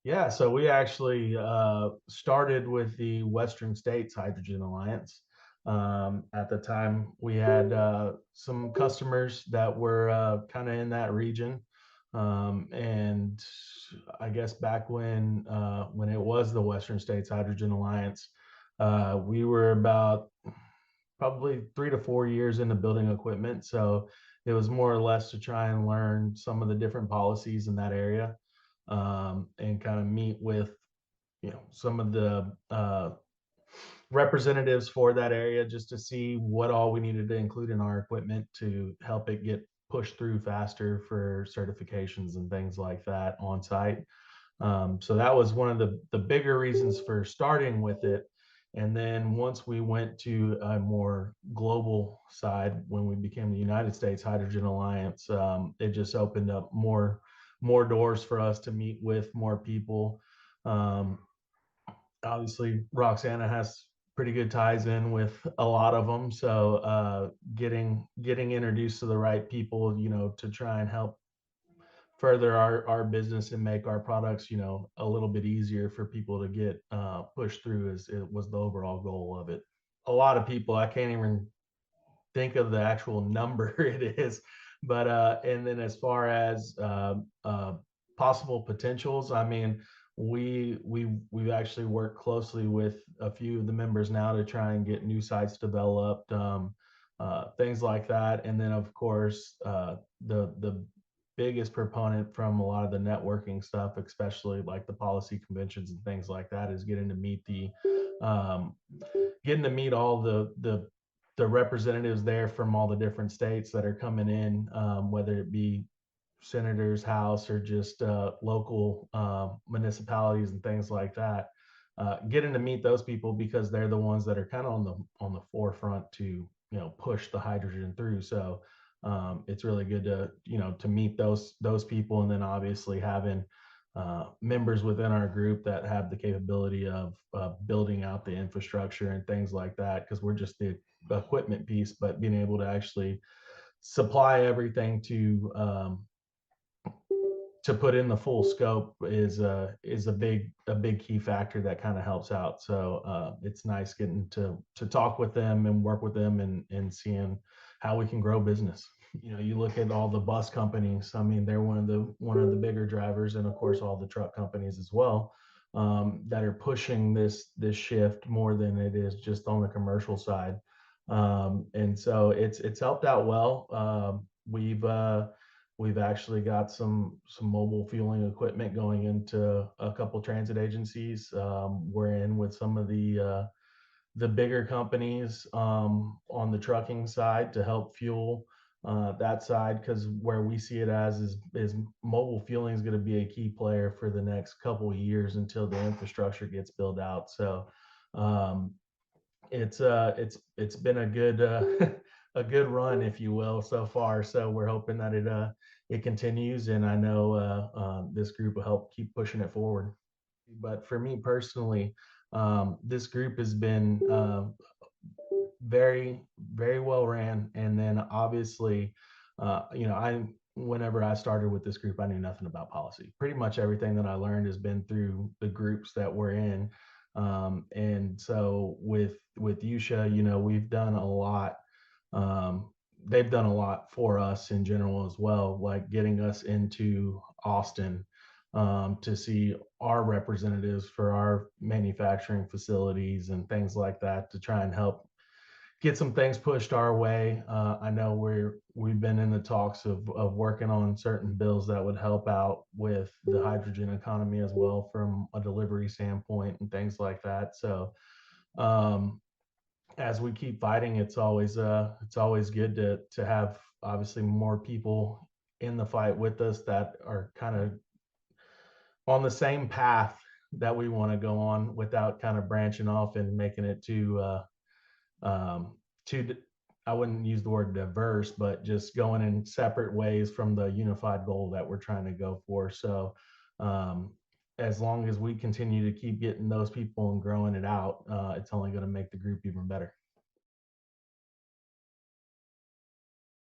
Yeah, so we actually started with the Western States Hydrogen Alliance. At the time, we had some customers that were kind of in that region, and I guess back when it was the Western States Hydrogen Alliance, we were about probably 3 to 4 years into building equipment. So it was more or less to try and learn some of the different policies in that area, and kind of meet with some of the representatives for that area just to see what all we needed to include in our equipment to help it get pushed through faster for certifications and things like that on site. So that was one of the bigger reasons for starting with it. And then once we went to a more global side, when we became the United States Hydrogen Alliance, it just opened up more doors for us to meet with more people. Um, Obviously, Roxana has pretty good ties in with a lot of them, so getting introduced to the right people, to try and help further our business and make our products, a little bit easier for people to get pushed through, is it was the overall goal of it. A lot of people, I can't even think of the actual number it is, but and then as far as possible potentials, I mean, we've actually worked closely with a few of the members now to try and get new sites developed, things like that. And then of course, the biggest proponent from a lot of the networking stuff, especially like the policy conventions and things like that, is um, getting to meet all the representatives there from all the different states that are coming in, whether it be senators, house, or just local municipalities and things like that. Getting to meet those people because they're the ones that are kind of on the forefront to push the hydrogen through. So it's really good to meet those people, and then obviously having members within our group that have the capability of building out the infrastructure and things like that, because we're just the equipment piece, but being able to actually supply everything to put in the full scope is a big key factor that kind of helps out. So it's nice getting to talk with them and work with them, and seeing how we can grow business. You look at all the bus companies. I mean, they're one of the bigger drivers, and of course all the truck companies as well, that are pushing this shift more than it is just on the commercial side. And so it's helped out well. We've actually got some mobile fueling equipment going into a couple transit agencies. We're in with some of the bigger companies on the trucking side to help fuel that side, because where we see it as is mobile fueling is going to be a key player for the next couple of years until the infrastructure gets built out. So um, it's been a good a good run, if you will, so far. So we're hoping that it continues, and I know this group will help keep pushing it forward. But for me personally, this group has been very well ran. And then obviously, I whenever I started with this group, I knew nothing about policy. Pretty much everything that I learned has been through the groups that we're in. And so with USHA, we've done a lot. Um, they've done a lot for us in general as well, like getting us into Austin, to see our representatives for our manufacturing facilities and things like that, to try and help get some things pushed our way. I know we've been in the talks of working on certain bills that would help out with the hydrogen economy as well, from a delivery standpoint and things like that. So um, as we keep fighting, it's always good to have obviously more people in the fight with us that are kind of on the same path that we want to go on, without kind of branching off and making it too, I wouldn't use the word diverse, but just going in separate ways from the unified goal that we're trying to go for. So um, as long as we continue to keep getting those people and growing it out, it's only going to make the group even better.